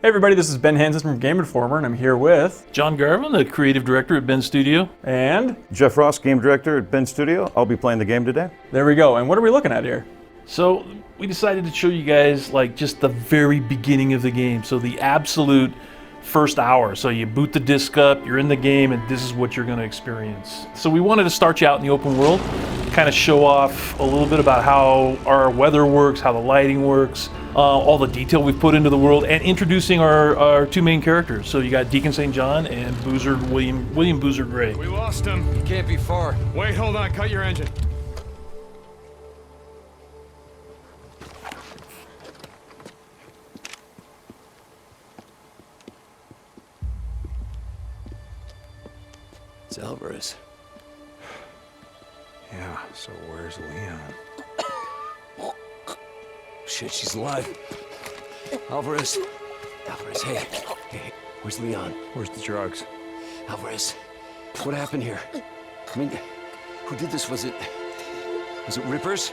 Hey everybody, this is Ben Hansen from Game Informer, and I'm here with John Garvin, the creative director at Ben Studio. and Jeff Ross, game director at Ben Studio. I'll be playing the game today. there we go. And what are we looking at here? So we decided to show you guys like just the very beginning of the game. So the absolute first hour. So you boot the disc up, you're in the game, and this is what you're going to experience. So we wanted to start you out in the open world, kind of show off a little bit about how our weather works, how the lighting works, all the detail we've put into the world, and introducing our two main characters. So you got Deacon St. John and Boozer William Boozer Gray. We lost him. He can't be far. Wait, hold on. Cut your engine. It's Alvarez. Yeah, so where's Leon? Shit, she's alive. Alvarez. Alvarez, hey. Hey, where's Leon? Where's the drugs? Alvarez, what happened here? I mean, who did this? Was it Rippers?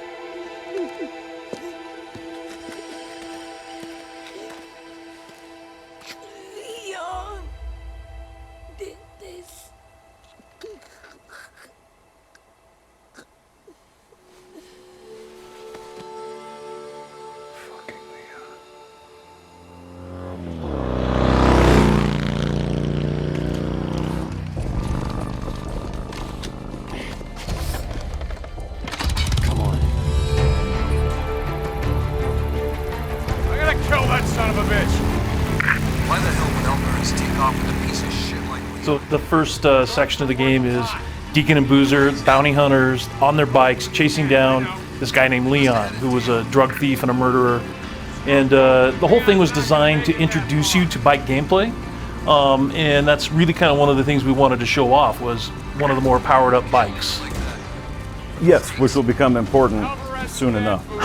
Leon did this. Fucking Leon. Come on. I gotta kill that son of a bitch! Why the hell would Alvarez take off with a piece of shit like Leon? So the first section of the game is Deacon and Boozer, bounty hunters, on their bikes, chasing down this guy named Leon, who was a drug thief and a murderer. And the whole thing was designed to introduce you to bike gameplay. And that's really kind of one of the things we wanted to show off, was one of the more powered up bikes. Yes, which will become important soon enough. I'm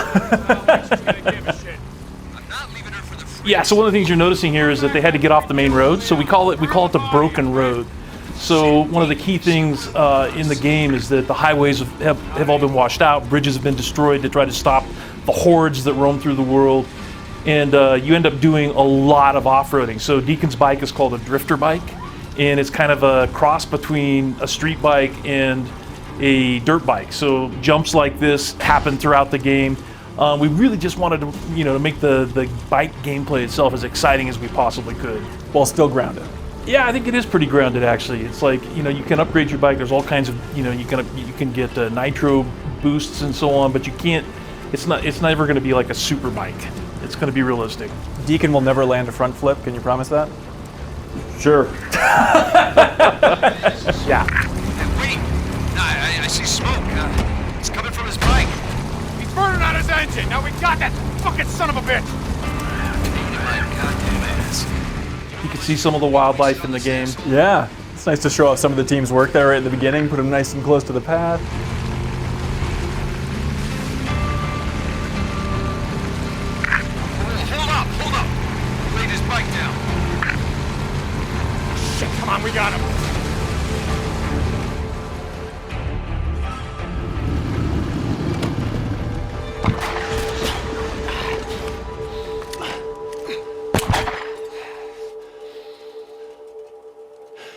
not leaving her for the free. Yeah, so one of the things you're noticing here is that they had to get off the main road. So we call it the broken road. So one of the key things in the game is that the highways have all been washed out, bridges have been destroyed to try to stop the hordes that roam through the world, and you end up doing a lot of off-roading. So Deacon's bike is called a drifter bike, and it's kind of a cross between a street bike and a dirt bike. So jumps like this happen throughout the game. We really just wanted to, to make the bike gameplay itself as exciting as we possibly could. While still grounded. Yeah, I think it is pretty grounded actually. It's like, you can upgrade your bike. There's all kinds of, you can get nitro boosts and so on, but you can't, it's never going to be like a super bike. It's going to be realistic. Deacon will never land a front flip. Can you promise that? Sure. Yeah. Hey, wait! No, I see smoke. It's coming from his bike. He's burning out his engine! Now we got that fucking son of a bitch! My goddamn ass. You can see some of the wildlife in the game. Yeah. It's nice to show off some of the team's work there right at the beginning, put them nice and close to the path. Hold up! Laid his bike down. Shit, come on, we got him!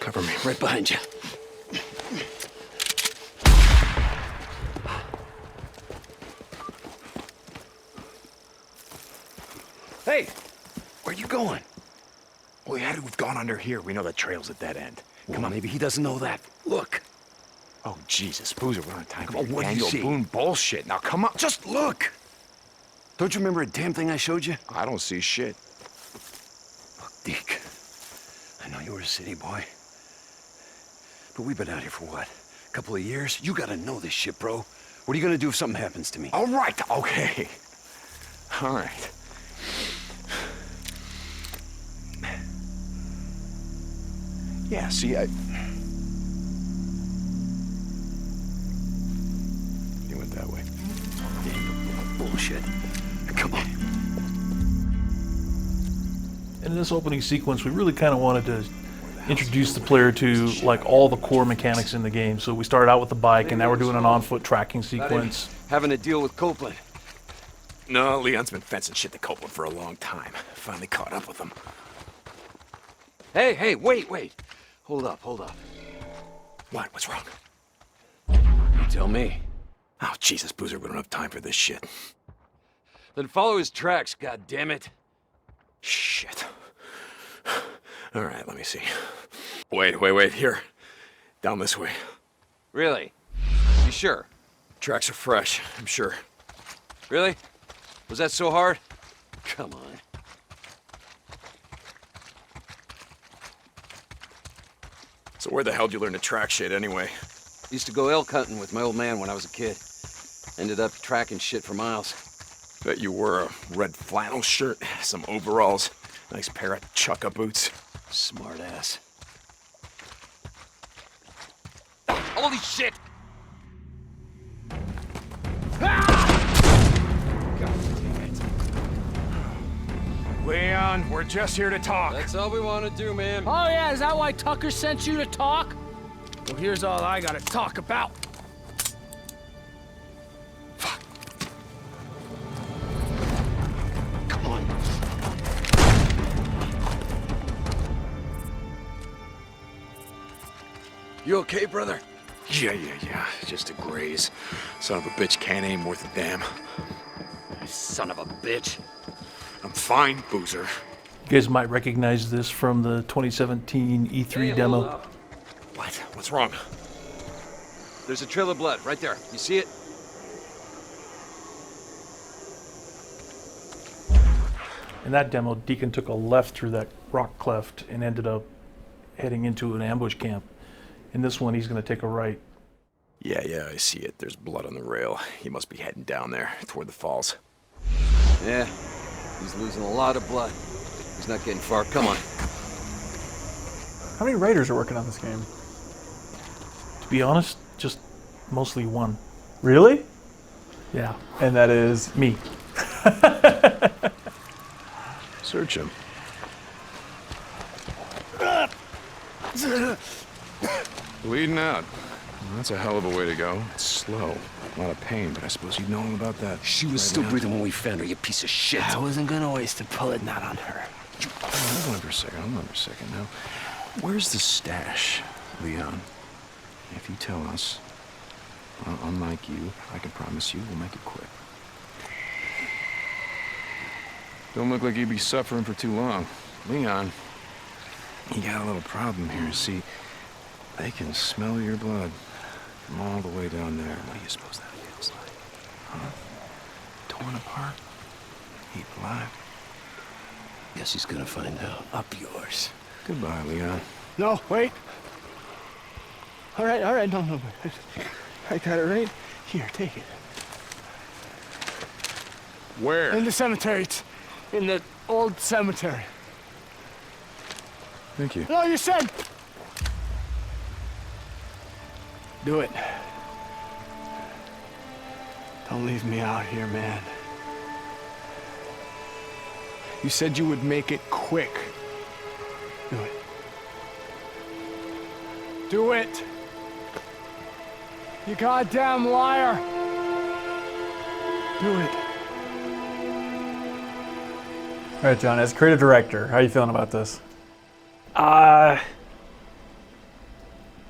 Cover me, right behind you. Hey, where you going? Well, he had to have gone under here. We know the trail's at that end. Come on, maybe he doesn't know that. Look. Oh, Jesus, Boozer, we're on time. Come on, what do you Daniel see? Boone bullshit. Now, come on. Just look. Don't you remember a damn thing I showed you? I don't see shit. Look, Deke. I know you were a city boy. But we've been out here for what? A couple of years? You gotta know this shit, bro. What are you gonna do if something happens to me? All right, okay. All right. Yeah, see, You went that way. Bullshit. Come on. In this opening sequence, we really kind of wanted to introduce the player to like all the core mechanics in the game. So we started out with the bike, and now we're doing an on-foot tracking sequence. Having a deal with Copeland. No, Leon's been fencing shit to Copeland for a long time. Finally caught up with him. Hey, wait. Hold up. What? What's wrong? You tell me. Oh, Jesus, Boozer, we don't have time for this shit. Then follow his tracks, goddammit. Shit. All right, let me see. Wait. Here. Down this way. Really? You sure? Tracks are fresh, I'm sure. Really? Was that so hard? Come on. So where the hell did you learn to track shit anyway? Used to go elk hunting with my old man when I was a kid. Ended up tracking shit for miles. Bet you wore a red flannel shirt, some overalls, nice pair of chukka boots. Smart ass. Holy shit! Leon, we're just here to talk. That's all we want to do, man. Oh yeah, is that why Tucker sent you to talk? Well, here's all I gotta talk about. Come on. You okay, brother? Yeah. Just a graze. Son of a bitch can't aim worth a damn. Son of a bitch. I'm fine, Boozer. You guys might recognize this from the 2017 E3 demo. What? What's wrong? There's a trail of blood right there. You see it? In that demo, Deacon took a left through that rock cleft and ended up heading into an ambush camp. In this one, he's going to take a right. Yeah, I see it. There's blood on the rail. He must be heading down there, toward the falls. Yeah. He's losing a lot of blood. He's not getting far. Come on. How many writers are working on this game? To be honest, just mostly one. Really? Yeah, And that is me. Search him. Bleeding out. Well, that's a hell of a way to go. It's slow. A lot of pain, but I suppose you know all about that. She was still breathing when we found her, you piece of shit. I wasn't gonna waste a bullet not on her. Hold on for a second. Now, where's the stash, Leon? If you tell us, unlike you, I can promise you we'll make it quick. Don't look like you'd be suffering for too long. Leon, you got a little problem here. See, they can smell your blood from all the way down there. What do you suppose that feels like? Huh? Torn apart? Eaten alive? Guess he's gonna find out. Up yours. Goodbye, Leon. No, wait. All right, no. I got it right here, take it. Where? In the cemetery, it's in the old cemetery. Thank you. No, you said. Do it. Don't leave me out here, man. You said you would make it quick. Do it. Do it. You goddamn liar. Do it. all right, John. As creative director, how are you feeling about this?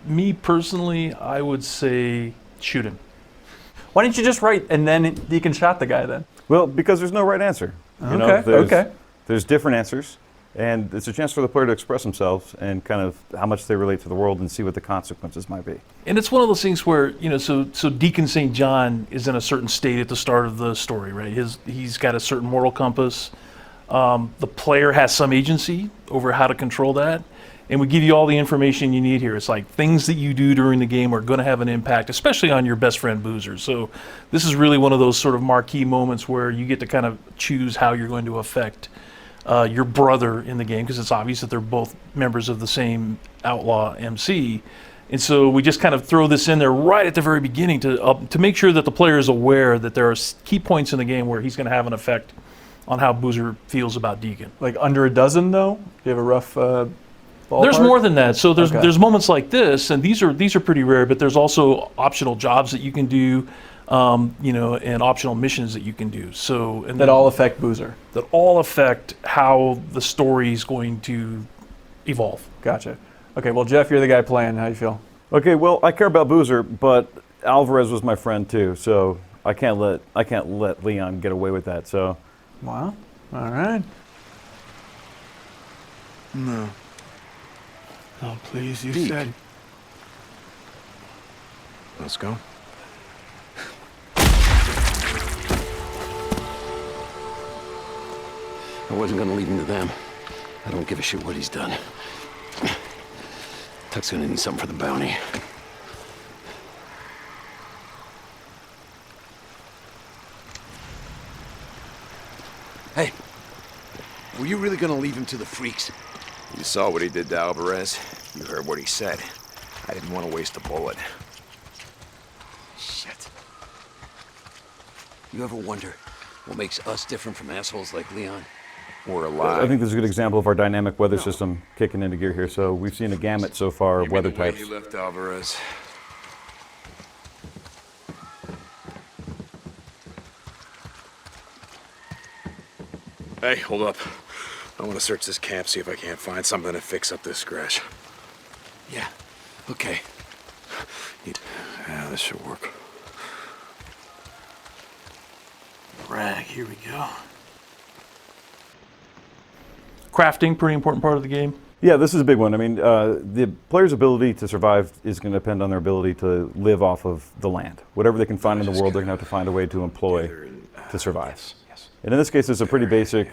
Me personally, I would say shoot him. Why didn't you just write and then Deacon shot the guy then? Well, because there's no right answer. You know, Okay. There's different answers, and it's a chance for the player to express themselves and kind of how much they relate to the world and see what the consequences might be. And it's one of those things where, you know, so Deacon St. John is in a certain state at the start of the story, right? He's got a certain moral compass. The player has some agency over how to control that. And we give you all the information you need here. It's like things that you do during the game are going to have an impact, especially on your best friend Boozer. So this is really one of those sort of marquee moments where you get to kind of choose how you're going to affect your brother in the game, because it's obvious that they're both members of the same outlaw MC. And so we just kind of throw this in there right at the very beginning to make sure that the player is aware that there are key points in the game where he's going to have an effect on how Boozer feels about Deacon. Like under a dozen, though? Do you have a rough ballpark? There's more than that. So Okay. there's moments like this, and these are pretty rare. But there's also optional jobs that you can do, you know, and optional missions that you can do. So and That all affect Boozer. that all affect how the story is going to evolve. Gotcha. Okay, well, Jeff, you're the guy playing. How you feel? Okay, well, I care about Boozer, but Alvarez was my friend too, so I can't let Leon get away with that. So, Wow. All right. No. No, please, you Deke. said. Let's go. I wasn't gonna leave him to them. I don't give a shit what he's done. Tuck's gonna need something for the bounty. Hey, were you really gonna leave him to the freaks? You saw what he did to Alvarez. You heard what he said. I didn't want to waste a bullet. Shit. You ever wonder what makes us different from assholes like Leon? We're alive. I think this is a good example of our dynamic weather system kicking into gear here. So we've seen a gamut so far of weather types. He left Alvarez. Hey, hold up. I want to search this camp, see if I can't find something to fix up this scratch. Yeah, okay. Yeah, this should work. Rag, here we go. Crafting, pretty important part of the game. Yeah, this is a big one. I mean, the player's ability to survive is going to depend on their ability to live off of the land. Whatever they can find in the world, they're going to have to find a way to employ to survive. And in this case, it's a pretty basic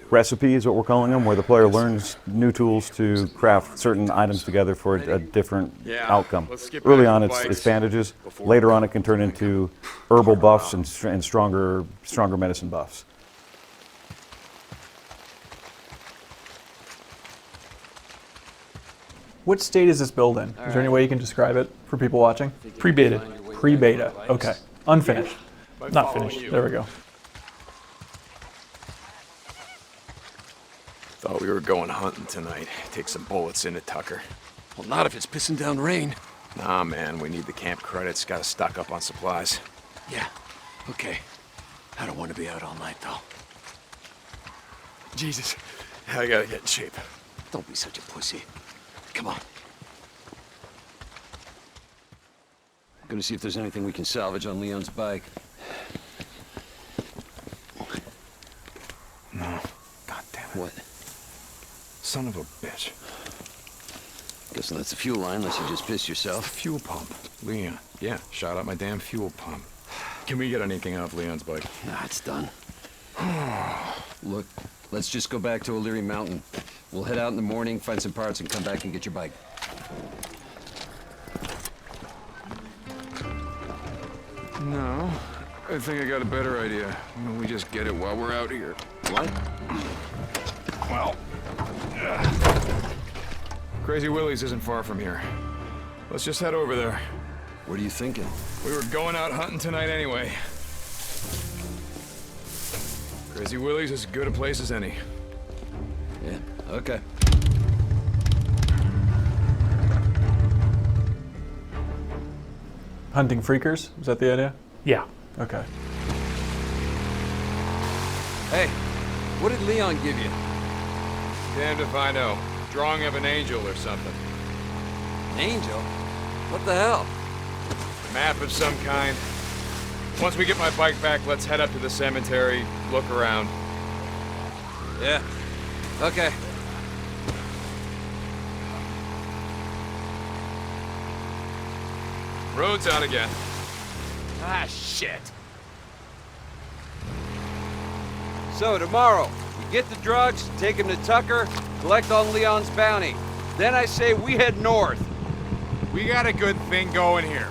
recipe, is what we're calling them, where the player learns new tools to craft certain items together for a different outcome. Early on, it's bandages. Later on, it can turn into herbal buffs and stronger medicine buffs. What state is this build in? Is there any way you can describe it for people watching? Pre-beta. Pre-beta. Okay. Unfinished. Not finished. There we go. Thought we were going hunting tonight. Take some bullets into Tucker. Well, not if it's pissing down rain. Nah, man, we need the camp credits. Gotta stock up on supplies. Yeah, okay. I don't want to be out all night, though. Jesus, I gotta get in shape. Don't be such a pussy. Come on. I'm gonna see if there's anything we can salvage on Leon's bike. No. God damn it. What? Son of a bitch. Guessing that's the fuel line, unless you just pissed yourself. Fuel pump. Leon. Yeah, shot out my damn fuel pump. Can we get anything off Leon's bike? Nah, it's done. Look, let's just go back to O'Leary Mountain. We'll head out in the morning, find some parts, and come back and get your bike. No. I think I got a better idea. Why don't we just get it while we're out here? What? Well... Crazy Willie's isn't far from here. Let's just head over there. What are you thinking? We were going out hunting tonight anyway. Crazy Willie's is as good a place as any. Yeah, okay. Hunting freakers? Is that the idea? Yeah. Okay. Hey, what did Leon give you? Damned if I know. Drawing of an angel or something. Angel? What the hell? Map of some kind. Once we get my bike back, let's head up to the cemetery, look around. Yeah. Okay. Road's out again. Ah, shit. So, tomorrow, we get the drugs, take them to Tucker, collect on Leon's bounty. Then I say we head north. We got a good thing going here.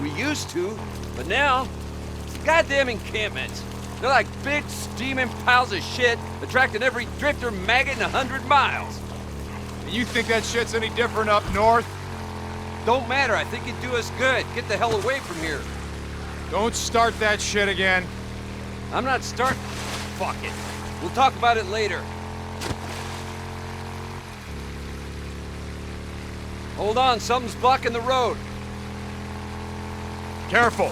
We used to, but now, it's the goddamn encampments. They're like big, steaming piles of shit, attracting every drifter maggot in 100 miles. And you think that shit's any different up north? Don't matter, I think it'd do us good. Get the hell away from here. Don't start that shit again. I'm not starting. Fuck it. We'll talk about it later. Hold on, something's blocking the road. Careful.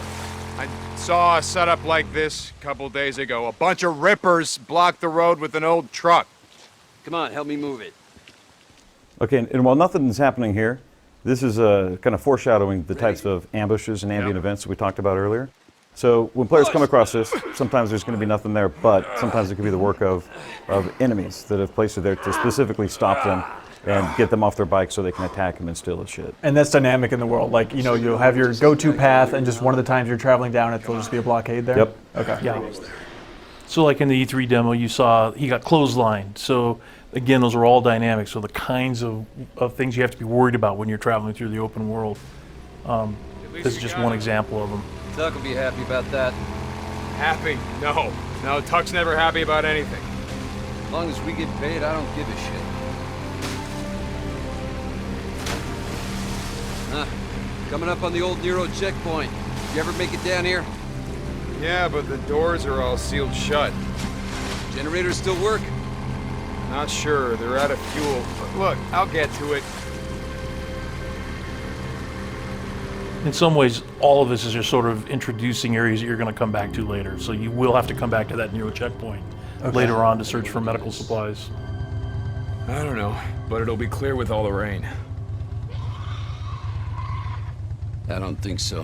I saw a setup like this a couple days ago. A bunch of rippers blocked the road with an old truck. Come on, help me move it. Okay, and while nothing's happening here, this is kind of foreshadowing the types of ambushes and ambient events that we talked about earlier. So when players come across this, sometimes there's going to be nothing there, but sometimes it could be the work of enemies that have placed it there to specifically stop them and get them off their bike so they can attack them and steal his shit. And that's dynamic in the world. Like, you know, you'll have your go-to path, and just one of the times you're traveling down it, there'll just be a blockade there? Yep. Okay. Yeah. So like in the E3 demo, you saw he got clotheslined. So again, those are all dynamic. So the kinds of things you have to be worried about when you're traveling through the open world. This is just one example of them. Tuck will be happy about that. Happy? No. No, Tuck's never happy about anything. As long as we get paid, I don't give a shit. Coming up on the old Nero checkpoint. You ever make it down here? Yeah, but the doors are all sealed shut. Generators still work? Not sure. They're out of fuel. But look, I'll get to it. In some ways, all of this is just sort of introducing areas that you're going to come back to later. So you will have to come back to that Nero checkpoint later on to search for medical supplies. I don't know, but it'll be clear with all the rain. I don't think so.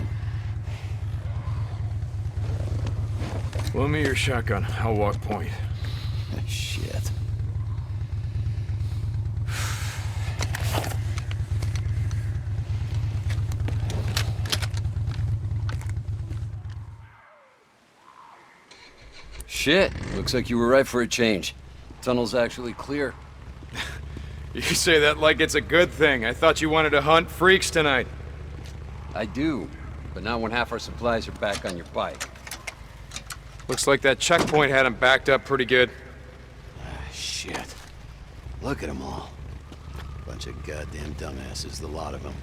Loan me your shotgun. I'll walk point. Shit. Shit. Looks like you were right for a change. Tunnel's actually clear. You say that like it's a good thing. I thought you wanted to hunt freaks tonight. I do, but not when half our supplies are back on your bike. Looks like that checkpoint had him backed up pretty good. Shit. Look at them all. Bunch of goddamn dumbasses, the lot of them.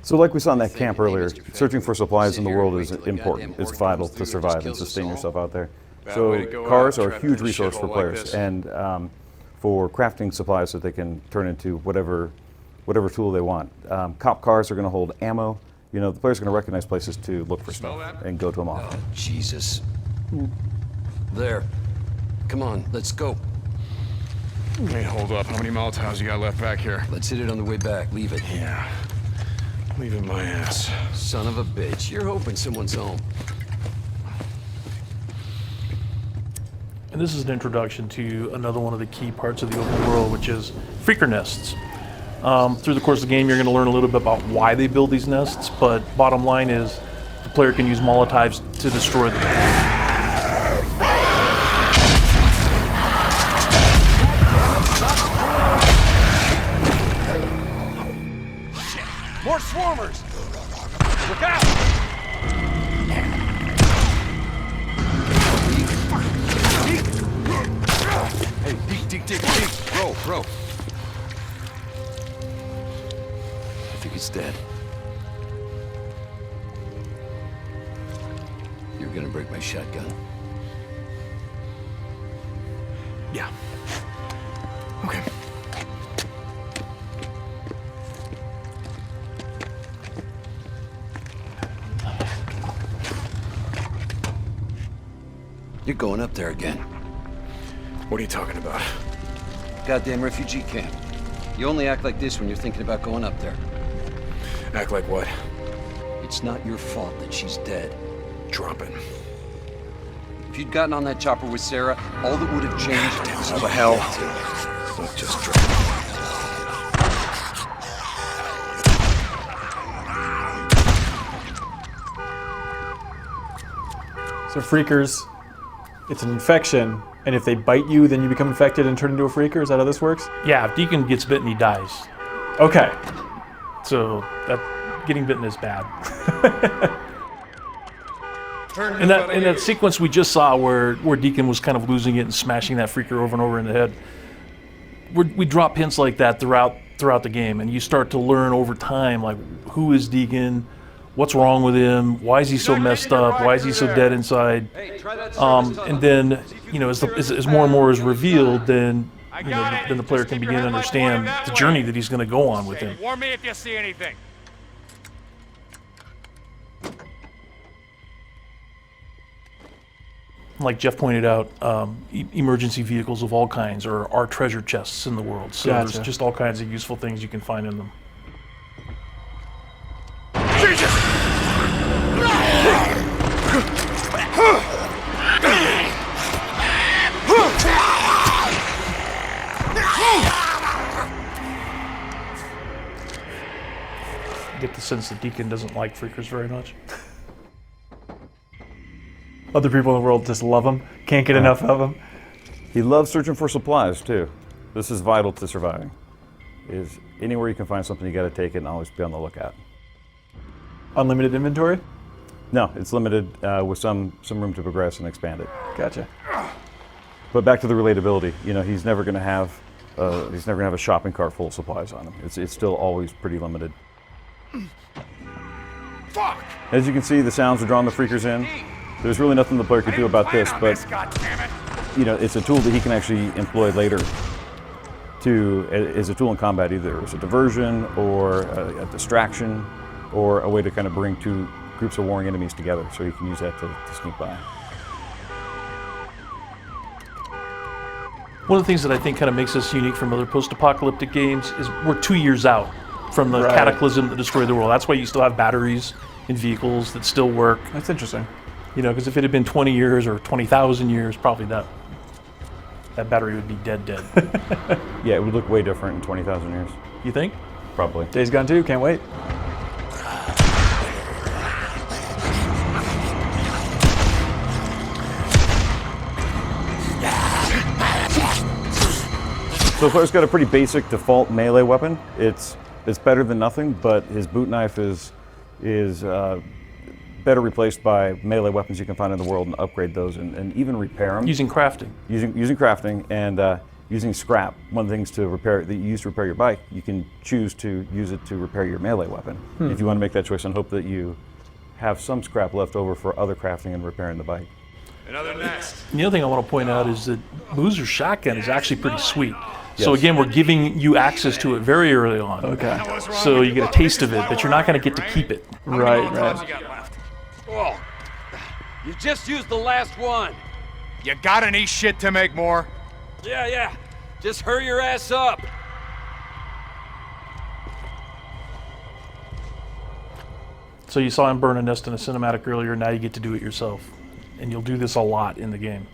So like we saw in that camp earlier, searching for supplies in the world is important. It's vital to survive and sustain yourself out there. So cars are a huge resource for players, and for crafting supplies that they can turn into whatever tool they want. Cop cars are going to hold ammo. You know, the player's going to recognize places to look for stuff and go to them off. Oh, Jesus. There. Come on, let's go. Hey, hold up. How many Molotovs you got left back here? Let's hit it on the way back. Leave it. Yeah. Leave it my ass. Son of a bitch. You're hoping someone's home. And this is an introduction to another one of the key parts of the open world, which is freaker nests. Through the course of the game, you're going to learn a little bit about why they build these nests, but bottom line is the player can use Molotovs to destroy them. More swarmers! Look out! Hey, dig. Bro. I think he's dead. You're gonna break my shotgun. Yeah. Okay. You're going up there again. What are you talking about? Goddamn refugee camp. You only act like this when you're thinking about going up there. Act like what? It's not your fault that she's dead. Drop it. If you'd gotten on that chopper with Sarah, all that would have changed was How the hell? Look, just drop it. So freakers, it's an infection, and if they bite you, then you become infected and turn into a freaker? Is that how this works? Yeah, if Deacon gets bitten, he dies. Okay. So that getting bitten is bad. In that sequence we just saw where Deacon was kind of losing it and smashing that freaker over and over in the head, we drop hints like that throughout the game, and you start to learn over time, like, who is Deacon, what's wrong with him, why is he so messed up, why is he so dead inside, and then, you know, as more and more is revealed, then then the player can begin to understand the journey that he's going to go on with him. Warn me if you see anything. like Jeff pointed out, emergency vehicles of all kinds, or are treasure chests in the world. So Gotcha. there's just all kinds of useful things you can find in them. I get the sense that Deacon doesn't like freakers very much. Other people in the world just love them. Can't get enough of them. He loves searching for supplies too. This is vital to surviving. Is anywhere you can find something, you got to take it and always be on the lookout. Unlimited inventory? No, it's limited with some room to progress and expand it. Gotcha. But back to the relatability. You know, he's never going to have a shopping cart full of supplies on him. It's still always pretty limited. Fuck! As you can see, the sounds are drawing the freakers in. There's really nothing the player can do about this, but you know, it's a tool that he can actually employ later as a tool in combat, either as a diversion or a distraction or a way to kind of bring two groups of warring enemies together. So he can use that to sneak by. One of the things that I think kind of makes us unique from other post-apocalyptic games is we're 2 years out from the cataclysm that destroyed the world. That's why you still have batteries in vehicles that still work. That's interesting. You know, because if it had been 20 years or 20,000 years, probably that battery would be dead. Yeah, it would look way different in 20,000 years. You think? Probably. Days Gone 2, can't wait. So the player's got a pretty basic default melee weapon. It's better than nothing, but his boot knife is better replaced by melee weapons you can find in the world and upgrade those and even repair them. Using crafting. Using crafting and using scrap. One of the things that you use to repair your bike, you can choose to use it to repair your melee weapon. If you want to make that choice and hope that you have some scrap left over for other crafting and repairing the bike. Another nest. And the other thing I want to point out is that Boozer's shotgun is actually pretty sweet. Yes. So again, we're giving you access to it very early on. Okay. So you get a taste of it, but you're not going to get to keep it. Right. You got left. Whoa. You just used the last one. You got any shit to make more? Yeah. Just hurry your ass up. So you saw him burn a nest in a cinematic earlier, now you get to do it yourself. And you'll do this a lot in the game.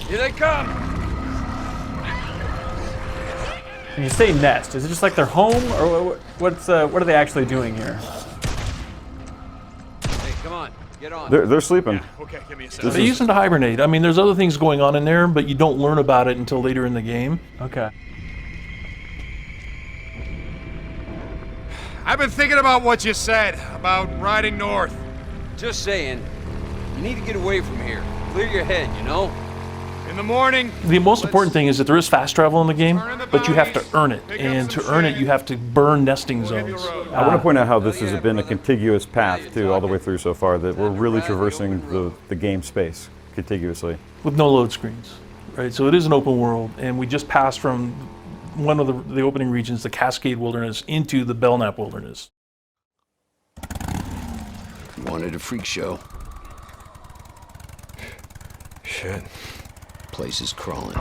Here they come. When you say nest, is it just like their home, or what are they actually doing here? Hey, come on. Get on. They're sleeping. Okay, give me a This second. They use them to hibernate. I mean, there's other things going on in there, but you don't learn about it until later in the game. Okay. I've been thinking about what you said about riding north. Just saying. You need to get away from here. Clear your head, you know? In the morning. The most important thing is that there is fast travel in the game, but you have to earn it. And to earn it, you have to burn nesting zones. I want to point out how this has been a contiguous path too, all the way through so far, that we're really traversing the game space contiguously. With no load screens, right? So it is an open world, and we just passed from one of the opening regions, the Cascade Wilderness, into the Belknap Wilderness. Wanted a freak show. Shit. Place is crawling.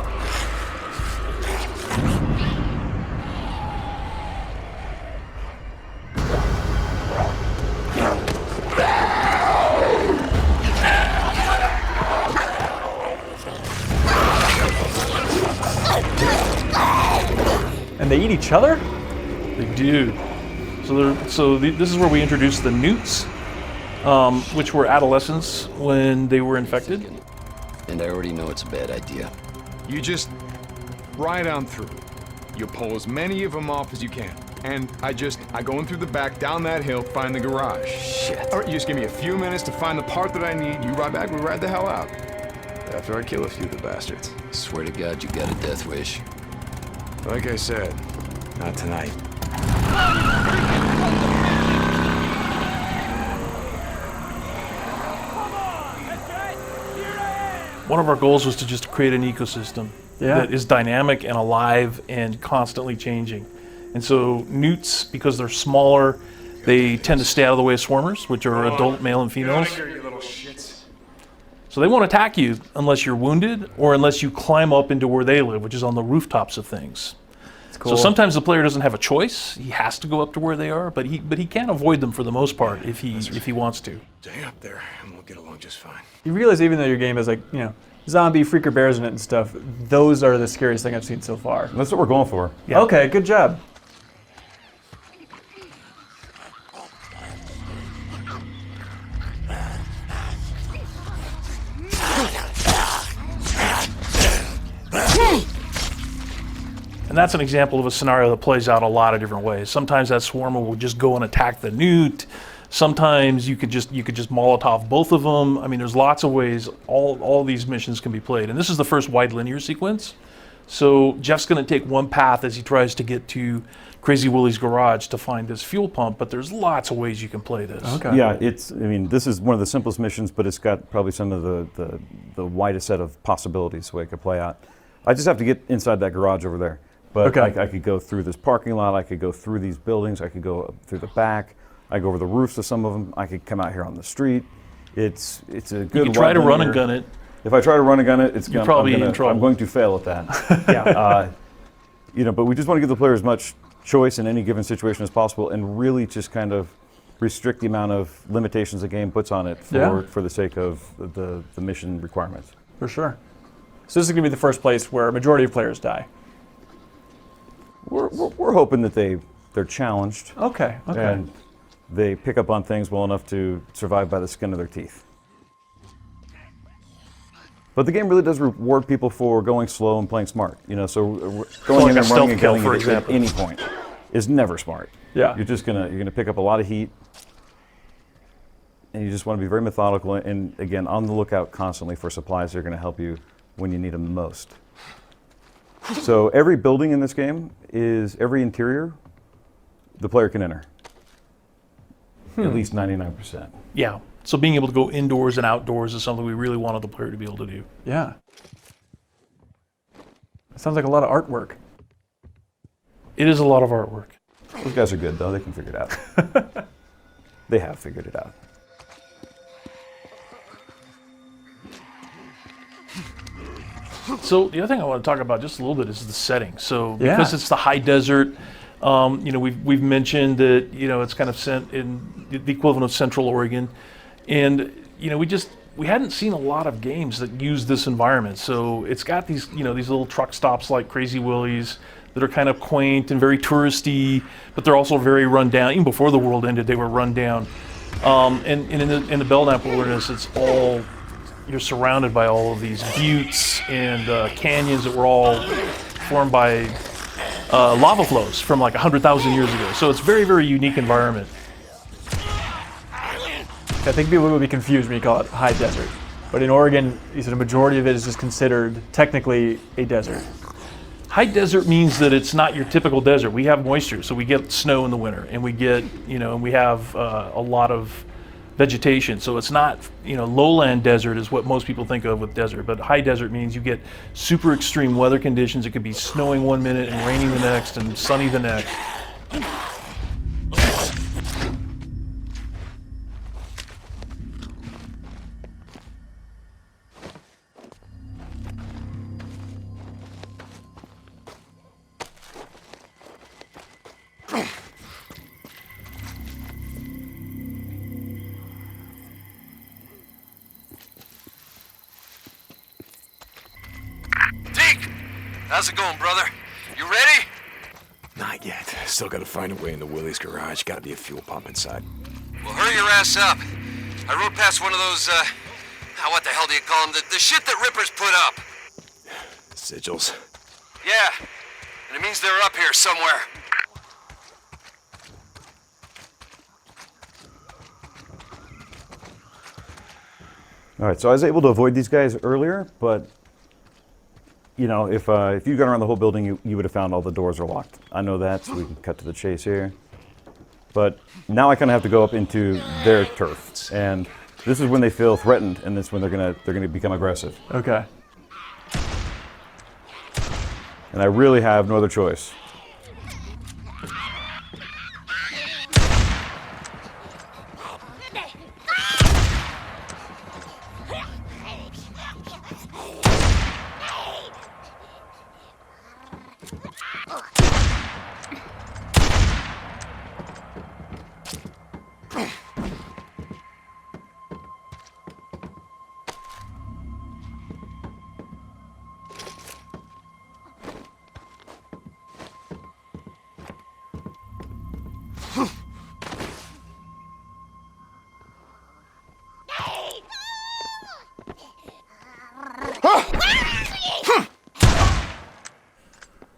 And they eat each other? They do. This is where we introduce the newts, which were adolescents when they were infected. And I already know it's a bad idea. You just ride on through. You pull as many of them off as you can. And I go in through the back, down that hill, find the garage. Shit. All right, you just give me a few minutes to find the part that I need. You ride back, we ride the hell out. After I kill a few of the bastards. Swear to God, you got a death wish. Like I said, not tonight. One of our goals was to just create an ecosystem that is dynamic and alive and constantly changing. And so newts, because they're smaller, they tend to stay out of the way of swarmers, which are adult male and females. So they won't attack you unless you're wounded or unless you climb up into where they live, which is on the rooftops of things. Cool. So sometimes the player doesn't have a choice. He has to go up to where they are, but he can avoid them for the most part if he wants to. Stay up there, and we'll get along just fine. You realize even though your game has, like, you know, zombie freaker bears in it and stuff, those are the scariest thing I've seen so far. That's what we're going for. Yeah. Okay, good job. And that's an example of a scenario that plays out a lot of different ways. Sometimes that swarmer will just go and attack the newt. Sometimes you could just Molotov both of them. I mean, there's lots of ways all these missions can be played. And this is the first wide linear sequence. So Jeff's going to take one path as he tries to get to Crazy Willie's garage to find this fuel pump, but there's lots of ways you can play this. Okay. Yeah, I mean, this is one of the simplest missions, but it's got probably some of the widest set of possibilities the way it could play out. I just have to get inside that garage over there. But Okay. I could go through this parking lot, I could go through these buildings, I could go up through the back, I go over the roofs of some of them, I could come out here on the street. It's a good. You can try to run linear- and gun it. If I try to run and gun it, You're probably in trouble. I'm going to fail at that. Yeah. You know, but we just want to give the player as much choice in any given situation as possible, and really just kind of restrict the amount of limitations the game puts on it for the sake of the mission requirements. For sure. So this is going to be the first place where a majority of players die. We're hoping that they're challenged. Okay. Okay. And they pick up on things well enough to survive by the skin of their teeth. But the game really does reward people for going slow and playing smart. You know, so going in and running and killing it at any point is never smart. Yeah. You're gonna pick up a lot of heat, and you just want to be very methodical and again on the lookout constantly for supplies that are going to help you when you need them the most. So every building in this game is every interior the player can enter. At least 99%. Yeah. So being able to go indoors and outdoors is something we really wanted the player to be able to do. Yeah. It sounds like a lot of artwork. It is a lot of artwork. Those guys are good though, they can figure it out. They have figured it out. So the other thing I want to talk about just a little bit is the setting. So because it's the high desert, you know, we've mentioned that, you know, it's kind of in the equivalent of Central Oregon, and you know we hadn't seen a lot of games that use this environment. So it's got these, you know, these little truck stops like Crazy Willie's that are kind of quaint and very touristy, but they're also very run down. Even before the world ended, they were run down. And in the Belknap Wilderness, it's all, you're surrounded by all of these buttes and canyons that were all formed by lava flows from like 100,000 years ago. So it's very, very unique environment. I think people will be confused when you call it high desert. But in Oregon, you said a majority of it is just considered technically a desert. High desert means that it's not your typical desert. We have moisture, so we get snow in the winter, and we get, you know, and we have a lot of vegetation. So it's not, you know, lowland desert is what most people think of with desert, but high desert means you get super extreme weather conditions. It could be snowing one minute and raining the next and sunny the next. How's it going, brother? You ready? Not yet. Still gotta find a way into Willie's garage. Gotta be a fuel pump inside. Well, hurry your ass up. I rode past one of those, what the hell do you call them? The shit that Rippers put up. Sigils. Yeah, and it means they're up here somewhere. All right, so I was able to avoid these guys earlier, but you know, if you got around the whole building, you would have found all the doors are locked. I know that, so we can cut to the chase here. But now I kind of have to go up into their turf, and This is when they feel threatened, and this when they're gonna become aggressive. Okay. And I really have no other choice.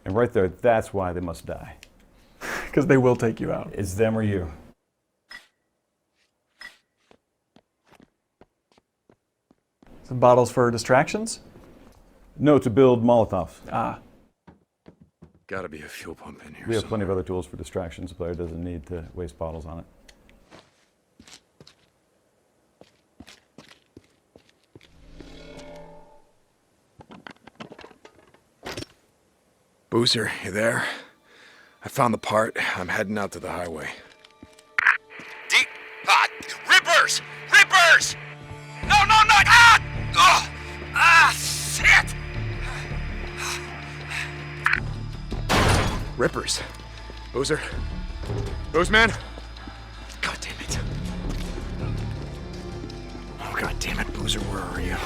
And right there, that's why they must die. Because they will take you out. It's them or you. Some bottles for distractions? No, to build Molotovs. Ah. Gotta be a fuel pump in here. We have plenty of other tools for distractions. The player doesn't need to waste bottles on it. Boozer, you there? I found the part. I'm heading out to the highway. Rippers! Rippers! No, no, no! Ah! Oh! Ah, shit! Rippers. Boozer? Boozman? God damn it. Oh, God damn it, Boozer, where are you?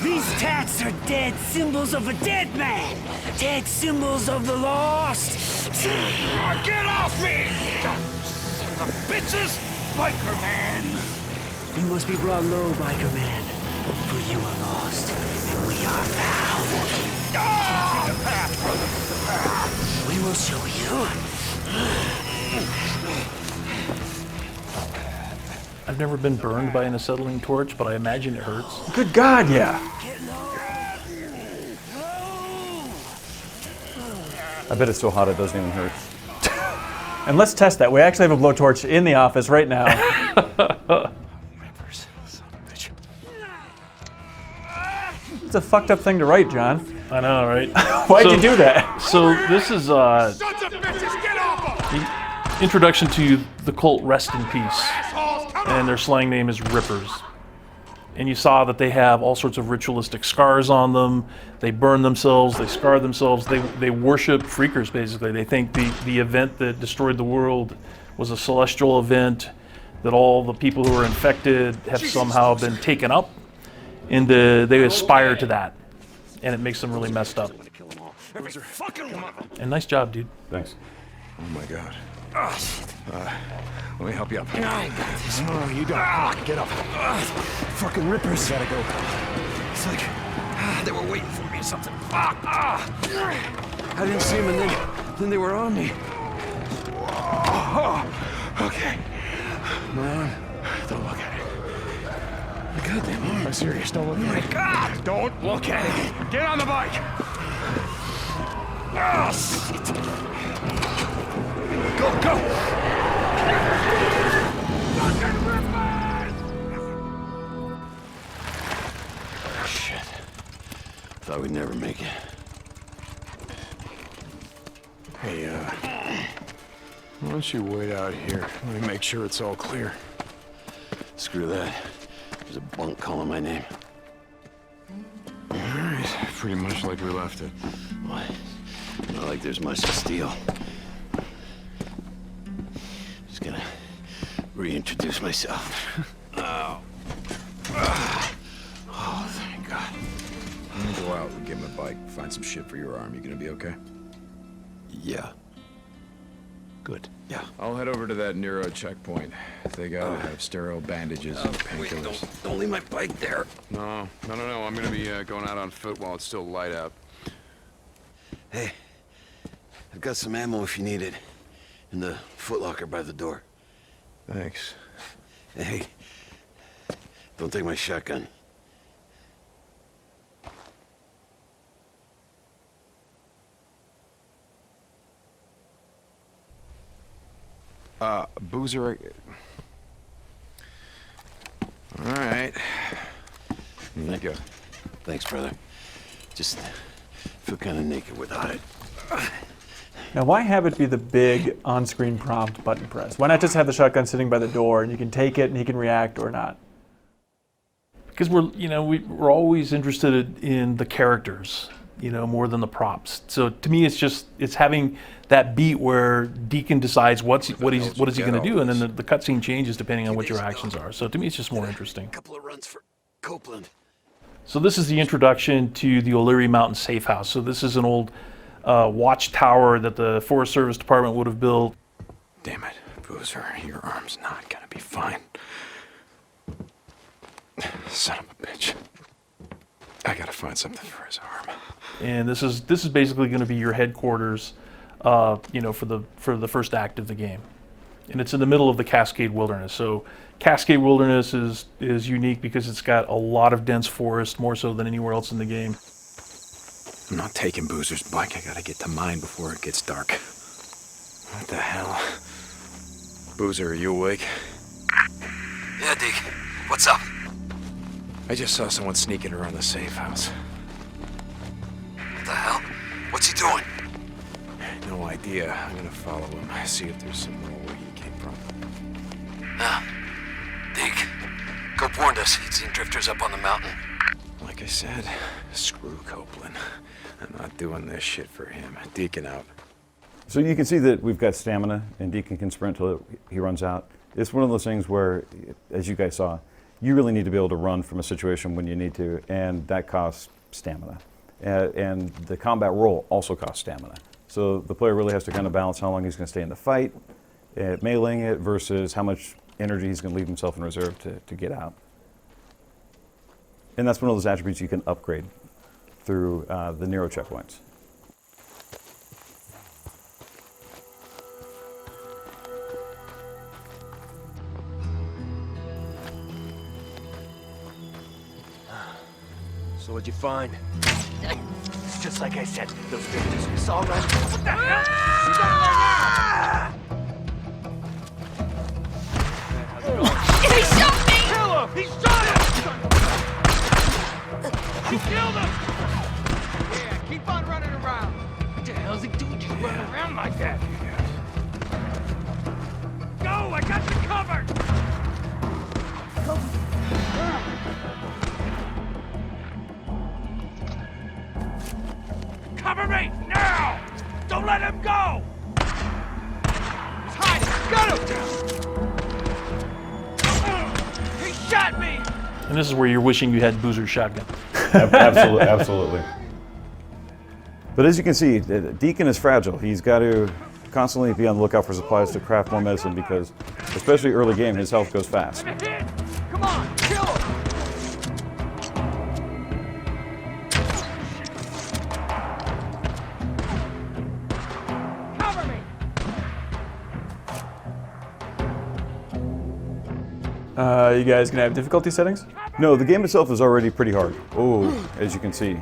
These tats are dead symbols of a dead man. Dead symbols of the lost. Get off me! The bitches! Biker Man! You must be brought low, Biker Man. For you are lost, and we are found. We will show you. I've never been burned by an acetylene torch, but I imagine it hurts. Good God, yeah. I bet it's so hot it doesn't even hurt. And let's test that. We actually have a blowtorch in the office right now. Rippers, son of a bitch. It's a fucked up thing to write, John. I know, right? Why'd you do that? So this is the introduction to the cult Rest in Peace, and their slang name is Rippers. And you saw that they have all sorts of ritualistic scars on them. They burn themselves, they scar themselves, they worship freakers, basically. They think the event that destroyed the world was a celestial event, that all the people who were infected have somehow been taken up, and they aspire to that. And it makes them really messed up. And nice job, dude. Thanks. Oh my God. Let me help you up. I got this. No, you don't. Come on, get up. Fucking Rippers. Gotta go. It's like they were waiting for me or something. I didn't see them, and then they were on me. Okay. My arm. Don't look at it. My goddamn arm. I'm serious. Don't look at it. My God! Don't look at it. Get on the bike. Oh, shit. Go! Shit. Thought we'd never make it. Hey, why don't you wait out here? Let me make sure it's all clear. Screw that. There's a bunk calling my name. All right. Pretty much like we left it. What? Not like there's much to steal. Just gonna reintroduce myself. Oh, thank God. I'm gonna go out and get my bike, find some shit for your arm. You gonna be okay? Yeah. Good. Yeah. I'll head over to that Nero checkpoint. They gotta have sterile bandages and Wait, painkillers. don't leave my bike there. No. I'm gonna be going out on foot while it's still light out. Hey, I've got some ammo if you need it. In the footlocker by the door. Thanks. Hey, don't take my shotgun. Boozer... All right. Here you go. Thanks, brother. Just feel kind of naked without it. Now, why have it be the big on-screen prompt button press? Why not just have the shotgun sitting by the door and you can take it and he can react or not? Because we're always interested in the characters, more than the props. So to me, it's having that beat where Deacon decides what is he going to do, and then the cutscene changes depending on what your actions are. So to me, it's just more interesting. Couple of runs for Copeland. So this is the introduction to the O'Leary Mountain Safe House. So this is an old watchtower that the Forest Service Department would have built. Damn it, Boozer, your arm's not gonna be fine. Son of a bitch. I gotta find something for his arm. And this is basically going to be your headquarters, for the first act of the game. And it's in the middle of the Cascade Wilderness. So Cascade Wilderness is unique because it's got a lot of dense forest, more so than anywhere else in the game. I'm not taking Boozer's bike. I gotta get to mine before it gets dark. What the hell? Boozer, are you awake? Yeah, Deke. What's up? I just saw someone sneaking around the safe house. What the hell? What's he doing? No idea. I'm gonna follow him, see if there's some more where he came from. Deke, Cope warned us. He'd seen drifters up on the mountain. Like I said, screw Copeland. I'm not doing this shit for him. Deacon out. So you can see that we've got stamina, and Deacon can sprint till he runs out. It's one of those things where, as you guys saw, you really need to be able to run from a situation when you need to, and that costs stamina. And the combat roll also costs stamina. So the player really has to kind of balance how long he's going to stay in the fight, meleeing it, versus how much energy he's going to leave himself in reserve to get out. And that's one of those attributes you can upgrade through the Nero checkpoints. So what'd you find? It's just like I said, those drifters. It's all right. What the hell? He shot me! Kill him! He shot him! He killed him! Yeah, keep on running around. What the hell's he doing just running around like that? Go! I got you covered! Cover me! Now! Don't let him go! He's hiding! Got him! He shot me! And this is where you're wishing you had Boozer's shotgun. Absolutely, absolutely. But as you can see, Deacon is fragile. He's got to constantly be on the lookout for supplies to craft more medicine because, especially early game, his health goes fast. I'm hit! Come on, kill him! Cover me! You guys gonna have difficulty settings? No, the game itself is already pretty hard. Oh, as you can see,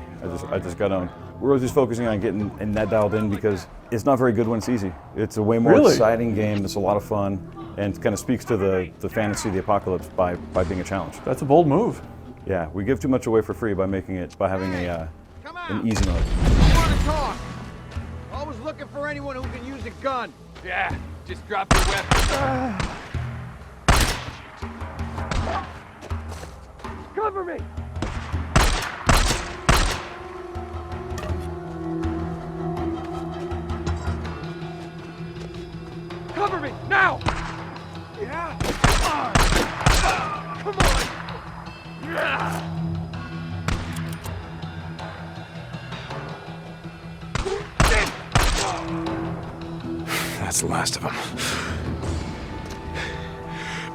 I just got on. We're just focusing on getting that dialed in because it's not very good when it's easy. It's a way more exciting game. It's a lot of fun, and kind of speaks to the fantasy of the apocalypse by being a challenge. That's a bold move. Yeah, we give too much away for free by having an easy mode. I want to talk! Always looking for anyone who can use a gun. Yeah, just drop your weapon. Cover me! Cover me, now! Yeah! Come on! That's the last of them.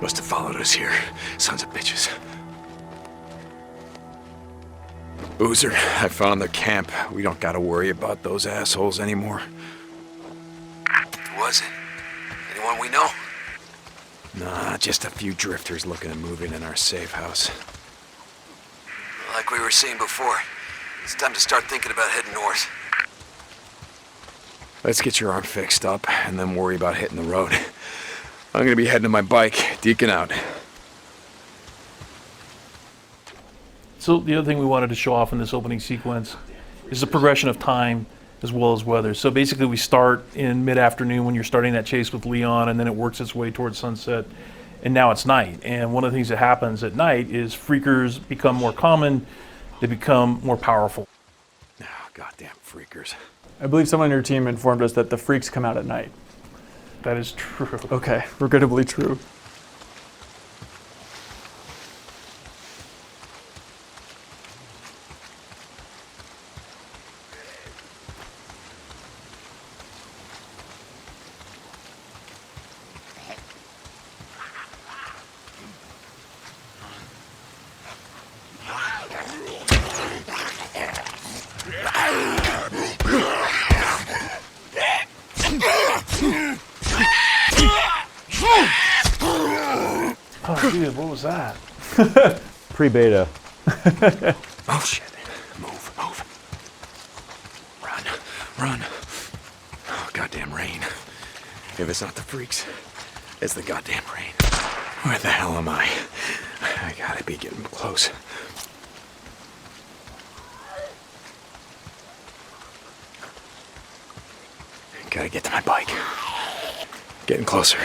Must have followed us here. Sons of bitches. Boozer, I found their camp. We don't gotta worry about those assholes anymore. Who was it? Anyone we know? Nah, just a few drifters looking to move in our safe house. Like we were saying before, it's time to start thinking about heading north. Let's get your arm fixed up and then worry about hitting the road. I'm gonna be heading to my bike. Deacon out. So the other thing we wanted to show off in this opening sequence is the progression of time as well as weather. So basically we start in mid-afternoon when you're starting that chase with Leon, and then it works its way towards sunset, and now it's night. And one of the things that happens at night is freakers become more common, they become more powerful. Oh, goddamn freakers. I believe someone on your team informed us that the freaks come out at night. That is true. Okay, regrettably true. Oh, dude, what was that? Pre-beta. Oh, shit. Move. Run. Oh, goddamn rain. If it's not the freaks, it's the goddamn rain. Where the hell am I? I gotta be getting close. Gotta get to my bike. Getting closer.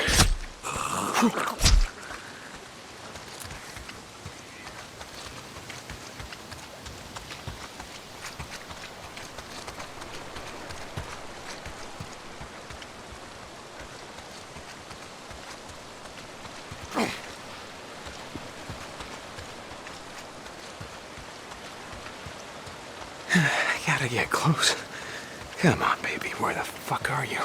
I gotta get close. Come on, baby. Where the fuck are you?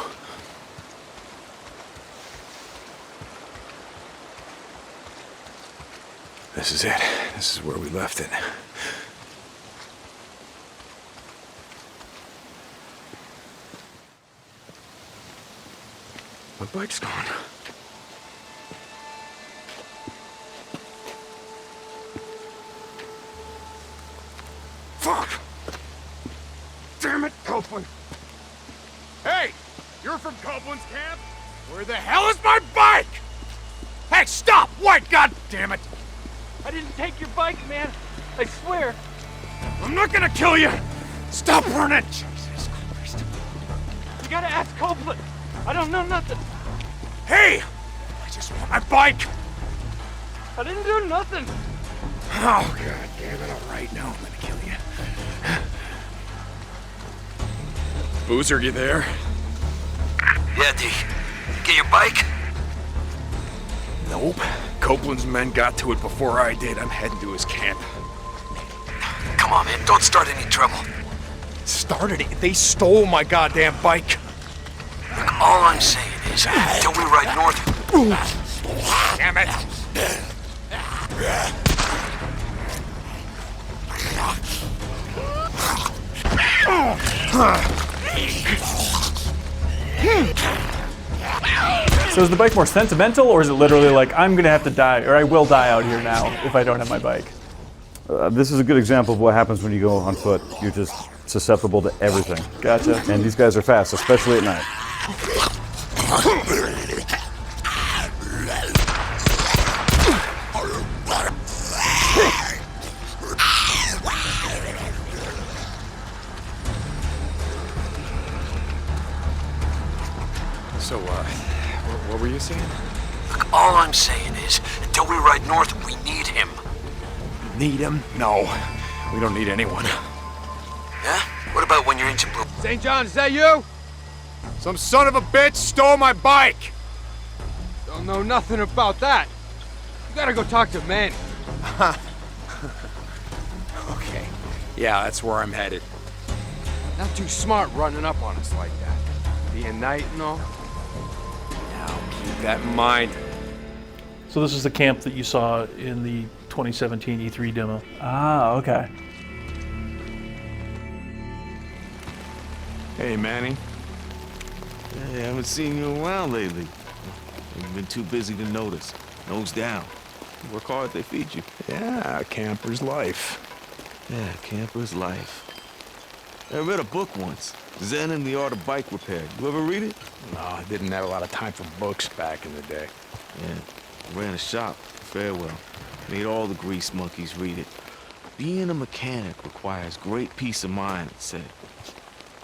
This is it. This is where we left it. My bike's gone. Fuck! Damn it, Copeland! Hey! You're from Copeland's camp? Where the hell is my bike? Hey, stop! White, god damn it! I didn't take your bike, man. I swear. I'm not gonna kill you! Stop running! Jesus Christ. You gotta ask Copeland. I don't know nothing. Hey! I just want my bike! I didn't do nothing. Oh, god damn it. All right, now I'm gonna kill you. Boozer, you there? Yeah, D. Get your bike? Nope. Copeland's men got to it before I did. I'm heading to his camp. Come on, man. Don't start any trouble. Started it. They stole my goddamn bike. Look, all I'm saying is, until we ride north... Damn it. So is the bike more sentimental, or is it literally like, I'm gonna have to die, or I will die out here now if I don't have my bike? This is a good example of what happens when you go on foot. You're just susceptible to everything. Gotcha. And these guys are fast, especially at night. So, what were you saying? Look, all I'm saying is, until we ride north, we need him. Need him? No. We don't need anyone. Yeah? What about when you're in Blue? St. John, is that you? Some son of a bitch stole my bike! Don't know nothing about that. You gotta go talk to Manny. Okay. Yeah, that's where I'm headed. Not too smart running up on us like that. Being night and all. Now, keep that in mind. So this is the camp that you saw in the 2017 E3 demo. Ah, okay. Hey, Manny. Hey, I haven't seen you in a while lately. You've been too busy to notice. Nose down. You work hard, they feed you. Yeah, camper's life. Yeah, camper's life. I read a book once, Zen and the Art of Bike Repair. You ever read it? No, I didn't have a lot of time for books back in the day. Yeah, ran a shop, Farewell. Made all the grease monkeys read it. Being a mechanic requires great peace of mind, it said.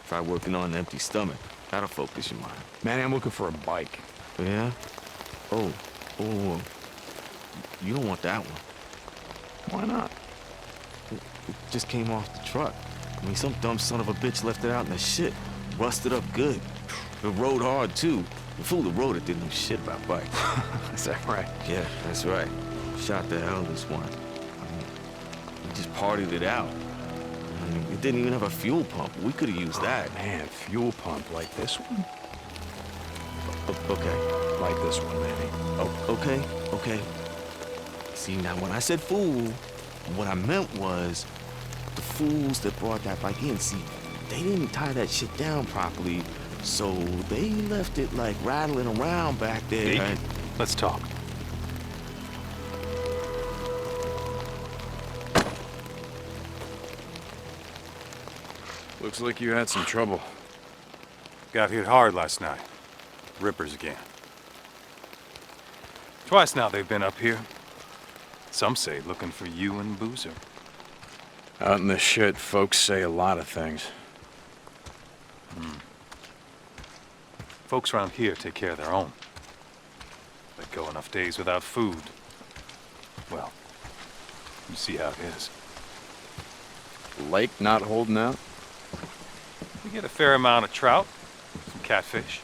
Try working on an empty stomach. That'll focus your mind. Man, I'm looking for a bike. Yeah? Oh, you don't want that one. Why not? It just came off the truck. I mean, some dumb son of a bitch left it out in the shit. Rusted up good. It rode hard, too. The fool that rode it didn't know shit about bikes. Is that right? Yeah, that's right. Shot the hell this one. I mean, we just partied it out. I mean, it didn't even have a fuel pump. We could have used that. Man, fuel pump like this one? Okay. Like this one, maybe. Oh, okay. See, now when I said fool, what I meant was the fools that brought that bike in. See, they didn't tie that shit down properly, so they left it like rattling around back there. Deke, and... let's talk. Looks like you had some trouble. Got hit hard last night. Rippers again. Twice now they've been up here. Some say looking for you and Boozer. Out in the shit, folks say a lot of things. Folks around here take care of their own. Let go enough days without food. Well, you see how it is. Lake not holding out? We get a fair amount of trout, some catfish.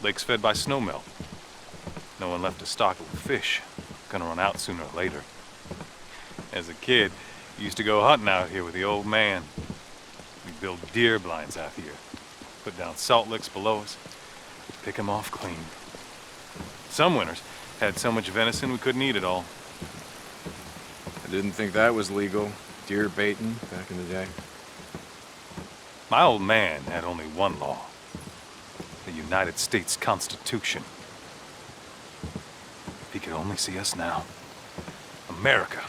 Lake's fed by snowmelt. No one left to stock it with fish. Gonna run out sooner or later. As a kid, used to go hunting out here with the old man. We build deer blinds out here. Put down salt licks below us. Pick 'em off clean. Some winters had so much venison we couldn't eat it all. I didn't think that was legal. Deer baiting back in the day. My old man had only one law. The United States Constitution. If he could only see us now. America,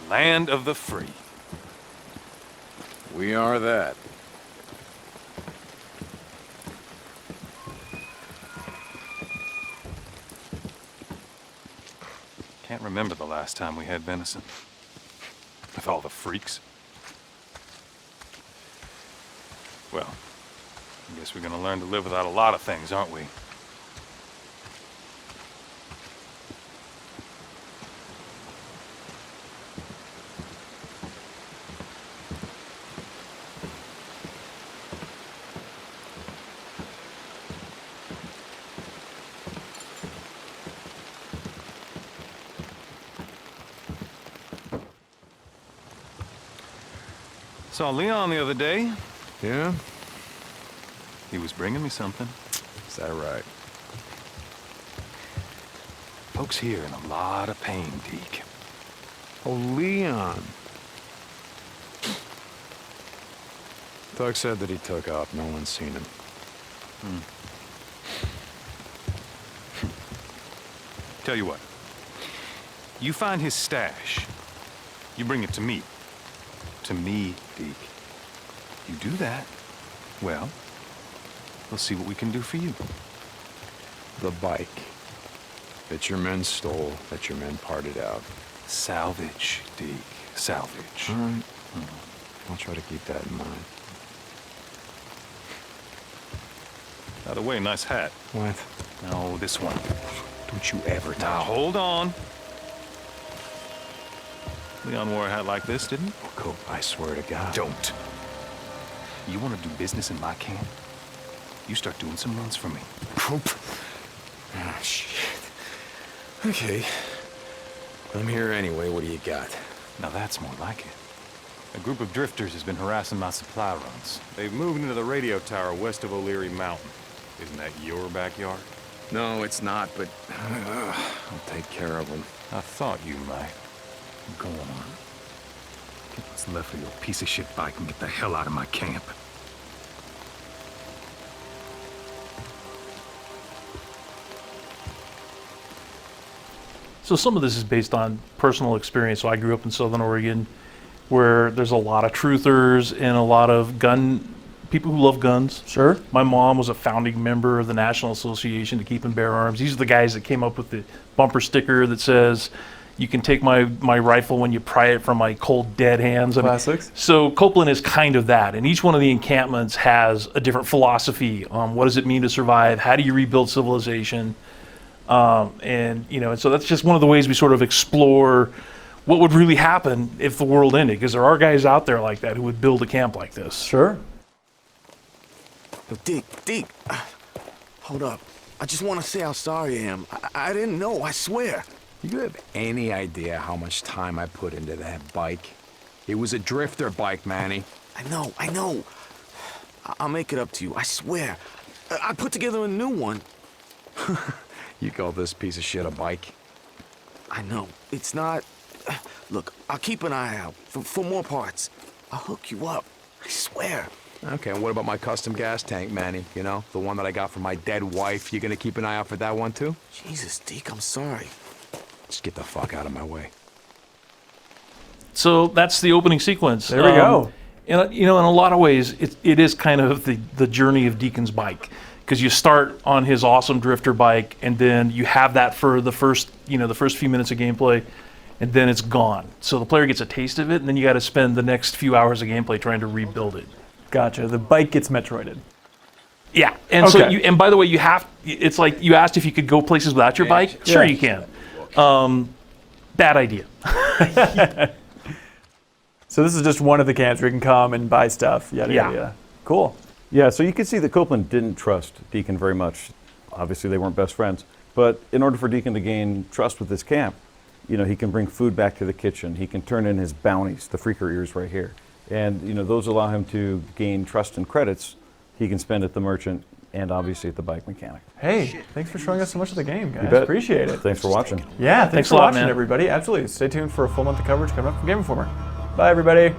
land of the free. We are that. Can't remember the last time we had venison. With all the freaks. Well, I guess we're gonna learn to live without a lot of things, aren't we? Saw Leon the other day. Yeah? He was bringing me something. Is that right? Folks here in a lot of pain, Deke. Oh, Leon. Thug said that he took off. No one's seen him. Tell you what. You find his stash. You bring it to me. To me, Deke. You do that, well, we'll see what we can do for you. The bike that your men stole, that your men parted out. Salvage, Deke. Salvage. All right. I'll try to keep that in mind. By the way, nice hat. What? No, this one. Don't you ever touch. Now, hold on. Leon wore a hat like this, didn't he? Oh, Cope, I swear to God. Don't. You want to do business in my camp? You start doing some runs for me. Cope. Oh, shit. Okay. I'm here anyway. What do you got? Now that's more like it. A group of drifters has been harassing my supply runs. They've moved into the radio tower west of O'Leary Mountain. Isn't that your backyard? No, it's not, but I'll take care of them. I thought you might. Go on. Get what's left of your piece of shit bike and get the hell out of my camp. So some of this is based on personal experience. So I grew up in Southern Oregon. where there's a lot of truthers and a lot of people who love guns. Sure. My mom was a founding member of the National Association to Keep and Bear Arms. These are the guys that came up with the bumper sticker that says, "You can take my rifle when you pry it from my cold dead hands." Classics. So Copeland is kind of that, and each one of the encampments has a different philosophy on what does it mean to survive, how do you rebuild civilization, and so that's just one of the ways we sort of explore what would really happen if the world ended, because there are guys out there like that who would build a camp like this. Sure. Yo, Deke, hold up. I just want to say how sorry I am. I didn't know, I swear. You have any idea how much time I put into that bike? It was a drifter bike, Manny. I know. I'll make it up to you, I swear. I put together a new one. You call this piece of shit a bike? I know. It's not... Look, I'll keep an eye out for more parts. I'll hook you up. I swear. Okay, and what about my custom gas tank, Manny? You know, the one that I got from my dead wife. You gonna keep an eye out for that one, too? Jesus, Deke, I'm sorry. Just get the fuck out of my way. So that's the opening sequence. There we go. And, in a lot of ways, it is kind of the journey of Deacon's bike, because you start on his awesome drifter bike, and then you have that for the first few minutes of gameplay, and then it's gone. So the player gets a taste of it, and then you got to spend the next few hours of gameplay trying to rebuild it. Gotcha. The bike gets Metroided. Yeah, and so and by the way, it's like you asked if you could go places without your bike. Sure, you can. Bad idea. So this is just one of the camps where you can come and buy stuff. Yada, yada, yada. Cool. Yeah, so you can see that Copeland didn't trust Deacon very much. Obviously, they weren't best friends. But in order for Deacon to gain trust with this camp, he can bring food back to the kitchen. He can turn in his bounties, the freaker ears right here. And, those allow him to gain trust and credits he can spend at the merchant and obviously at the bike mechanic. Hey, thanks for showing us so much of the game, guys. You bet. Appreciate it. Thanks for watching. Yeah, thanks for a lot, watching, man. everybody. Absolutely. Stay tuned for a full month of coverage coming up from Game Informer. Bye, everybody.